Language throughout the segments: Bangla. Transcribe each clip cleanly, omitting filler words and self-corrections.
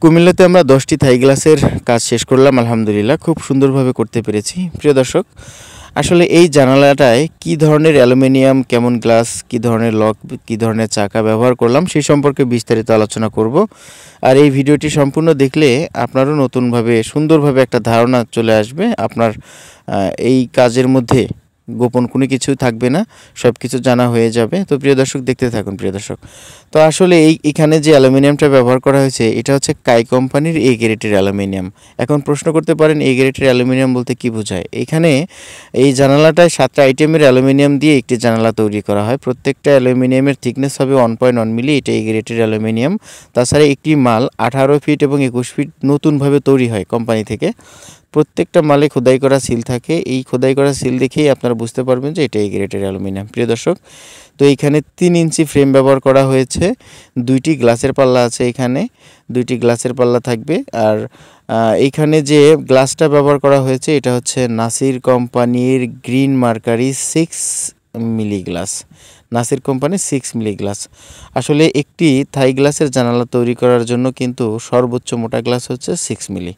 কুমিল্লাতে আমরা 10টি থাই গ্লাসের কাজ শেষ করলাম আলহামদুলিল্লাহ, খুব সুন্দরভাবে করতে পেরেছি। প্রিয় দর্শক, আসলে এই জানালাটায় কি ধরনের অ্যালুমিনিয়াম, কেমন গ্লাস, কি ধরনের লক, কি ধরনের চাকা ব্যবহার করলাম সেই সম্পর্কে বিস্তারিত আলোচনা করব। আর এই ভিডিওটি সম্পূর্ণ দেখলে আপনারও নতুনভাবে সুন্দরভাবে একটা ধারণা চলে আসবে। আপনার এই কাজের মধ্যে গোপন কোনো কিছু থাকবে না, সব কিছু জানা হয়ে যাবে। তো প্রিয় দর্শক, দেখতে থাকুন। প্রিয় দর্শক, তো আসলে এখানে যে অ্যালুমিনিয়ামটা ব্যবহার করা হয়েছে এটা হচ্ছে কাই কোম্পানির এ গ্রেডের অ্যালুমিনিয়াম। এখন প্রশ্ন করতে পারেন এ গ্রেডের অ্যালুমিনিয়াম বলতে কী বোঝায়। এখানে এই জানালাটায় 7টা আইটেমের অ্যালুমিনিয়াম দিয়ে একটি জানালা তৈরি করা হয়। প্রত্যেকটা অ্যালুমিনিয়ামের থিকনেস হবে 1.1 মিলি, এটা এ গ্রেডের অ্যালুমিনিয়াম। তাছাড়া একটি মাল 18 ফিট এবং 21 ফিট নতুনভাবে তৈরি হয় কোম্পানি থেকে। প্রত্যেকটা মালে খোদাই করা সিল থাকে। এই খোদাই করা সিল দেখেই আপনারা বুঝতে পারবেন যে এটা এ গ্রেডের অ্যালুমিনিয়াম। প্রিয় দর্শক, তো এইখানে 3 ইঞ্চি ফ্রেম ব্যবহার করা হয়েছে। 2টি গ্লাসের পাল্লা আছে, এখানে 2টি গ্লাসের পাল্লা থাকবে। আর এইখানে যে গ্লাসটা ব্যবহার করা হয়েছে এটা হচ্ছে নাসির কোম্পানির green mercury 6 milli glass. Nasir কোম্পানির 6 মিলি গ্লাস। আসলে একটি থাই গ্লাসের জানালা তৈরি করার জন্য কিন্তু সর্বোচ্চ মোটা গ্লাস হচ্ছে 6 মিলি।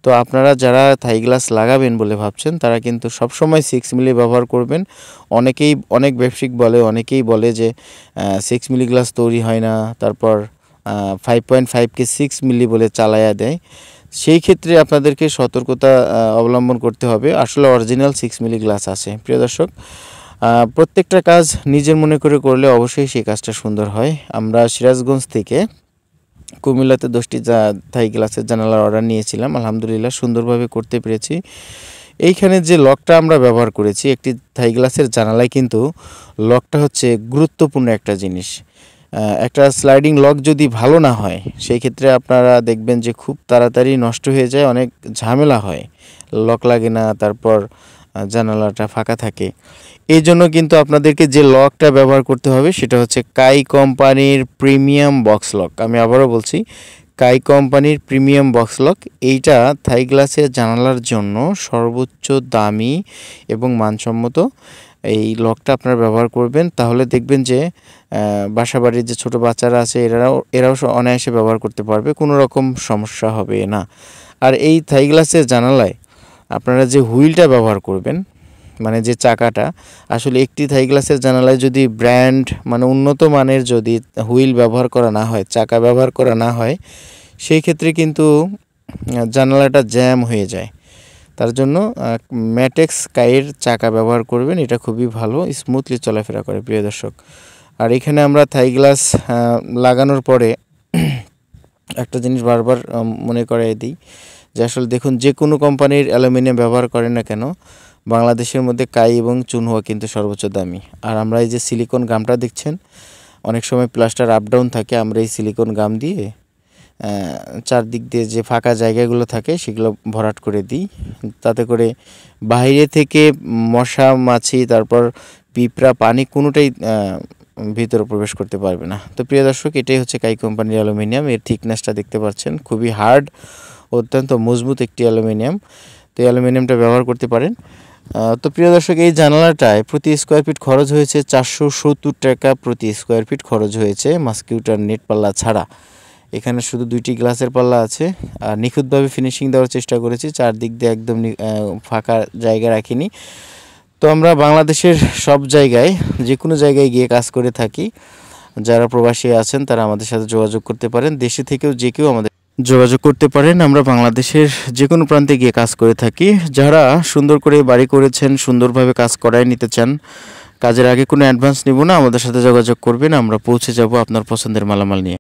তো আপনারা যারা থাই গ্লাস লাগাবেন বলে ভাবছেন তারা কিন্তু সবসময় 6 মিলি ব্যবহার করবেন। অনেক ব্যবসায়িক অনেকেই বলে যে 6 মিলি গ্লাস তৈরি হয় না, তারপর 5.5কে 6 মিলি বলে চালায়া দেয়। সেই ক্ষেত্রে আপনাদেরকে সতর্কতা অবলম্বন করতে হবে। আসলে অরিজিনাল 6 মিলি গ্লাস আছে। প্রিয় দর্শক, প্রত্যেকটা কাজ নিজের মনে করে করলে অবশ্যই সেই কাজটা সুন্দর হয়। আমরা সিরাজগঞ্জ থেকে কুমিল্লাতে 10টি থাই গ্লাসের জানালার অর্ডার নিয়েছিলাম, আলহামদুলিল্লাহ সুন্দরভাবে করতে পেরেছি। এইখানে যে লকটা আমরা ব্যবহার করেছি একটি থাই গ্লাসের জানালায়, কিন্তু লকটা হচ্ছে গুরুত্বপূর্ণ একটা জিনিস। একটা স্লাইডিং লক যদি ভালো না হয় সেই ক্ষেত্রে আপনারা দেখবেন যে খুব তাড়াতাড়ি নষ্ট হয়ে যায়, অনেক ঝামেলা হয়, লক লাগে না, তারপর জানালাটা ফাঁকা থাকে। এই জন্য কিন্তু আপনাদেরকে যে লকটা ব্যবহার করতে হবে সেটা হচ্ছে কাই কোম্পানির প্রিমিয়াম বক্স লক। আমি আবারও বলছি, কাই কোম্পানির প্রিমিয়াম বক্স লক। এইটা থাই গ্লাসের জানালার জন্য সর্বোচ্চ দামি এবং মানসম্মত এই লকটা আপনারা ব্যবহার করবেন। তাহলে দেখবেন যে বাসাবাড়ির যে ছোটো বাচ্চারা আছে এরাও অনায়াসে ব্যবহার করতে পারবে, কোনো রকম সমস্যা হবে না। আর এই থাই গ্লাসের জানালায় আপনারা যে হুইলটা ব্যবহার করবেন, মানে যে চাকাটা, আসলে একটি থাই গ্লাসের জানালায় যদি ব্র্যান্ড মানে উন্নত মানের যদি হুইল ব্যবহার করা না হয়, চাকা ব্যবহার করা না হয়, সেই ক্ষেত্রে কিন্তু জানালাটা জ্যাম হয়ে যায়। তার জন্য ম্যাটেক্স কাইয়ের চাকা ব্যবহার করবেন, এটা খুবই ভালো, স্মুথলি চলাফেরা করে। প্রিয় দর্শক, আর এখানে আমরা থাই গ্লাস লাগানোর পরে একটা জিনিস বারবার মনে করাই দিই যে আসলে দেখুন, যে কোনো কোম্পানির অ্যালুমিনিয়াম ব্যবহার করেন না কেন, বাংলাদেশের মধ্যে কাই এবং চুনহুয়া কিন্তু সর্বোচ্চ দামি। আর আমরা এই যে সিলিকন গামটা দেখছেন, অনেক সময় প্লাস্টার আপ ডাউন থাকে, আমরা এই সিলিকন গাম দিয়ে চারদিক দিয়ে যে ফাঁকা জায়গাগুলো থাকে সেগুলো ভরাট করে দিই। তাতে করে বাইরে থেকে মশা মাছি, তারপর পিঁপড়া, পানি কোনোটাই ভিতরে প্রবেশ করতে পারবে না। তো প্রিয় দর্শক, এটাই হচ্ছে কাই কোম্পানির অ্যালুমিনিয়াম। এর থিকনেসটা দেখতে পাচ্ছেন, খুবই হার্ড, অত্যন্ত মজবুত একটি অ্যালুমিনিয়াম। তো এই অ্যালুমিনিয়ামটা ব্যবহার করতে পারেন। তো প্রিয় দর্শক, এই জানালাটায় প্রতি স্কোয়ার ফিট খরচ হয়েছে 470 টাকা প্রতি স্কোয়ার ফিট খরচ হয়েছে, মাস্কিউটার নেট পাল্লা ছাড়া। এখানে শুধু 2টি গ্লাসের পাল্লা আছে। আর নিখুঁতভাবে ফিনিশিং দেওয়ার চেষ্টা করেছি, চারদিক দিয়ে একদম ফাঁকা জায়গা রাখিনি। তো আমরা বাংলাদেশের সব জায়গায়, যে কোনো জায়গায় গিয়ে কাজ করে থাকি। যারা প্রবাসী আছেন তারা আমাদের সাথে যোগাযোগ করতে পারেন, দেশে থেকেও যে কেউ আমাদের যোগাযোগ করতে পারেন। আমরা বাংলাদেশের যে কোনো প্রান্তে গিয়ে কাজ করে থাকি। যারা সুন্দর করে বাড়ি করেছেন, সুন্দরভাবে কাজ করায় নিতে চান, কাজের আগে কোনো অ্যাডভান্স নিব না, আমাদের সাথে যোগাযোগ করবেন, আমরা পৌঁছে যাব আপনার পছন্দের মালামাল নিয়ে।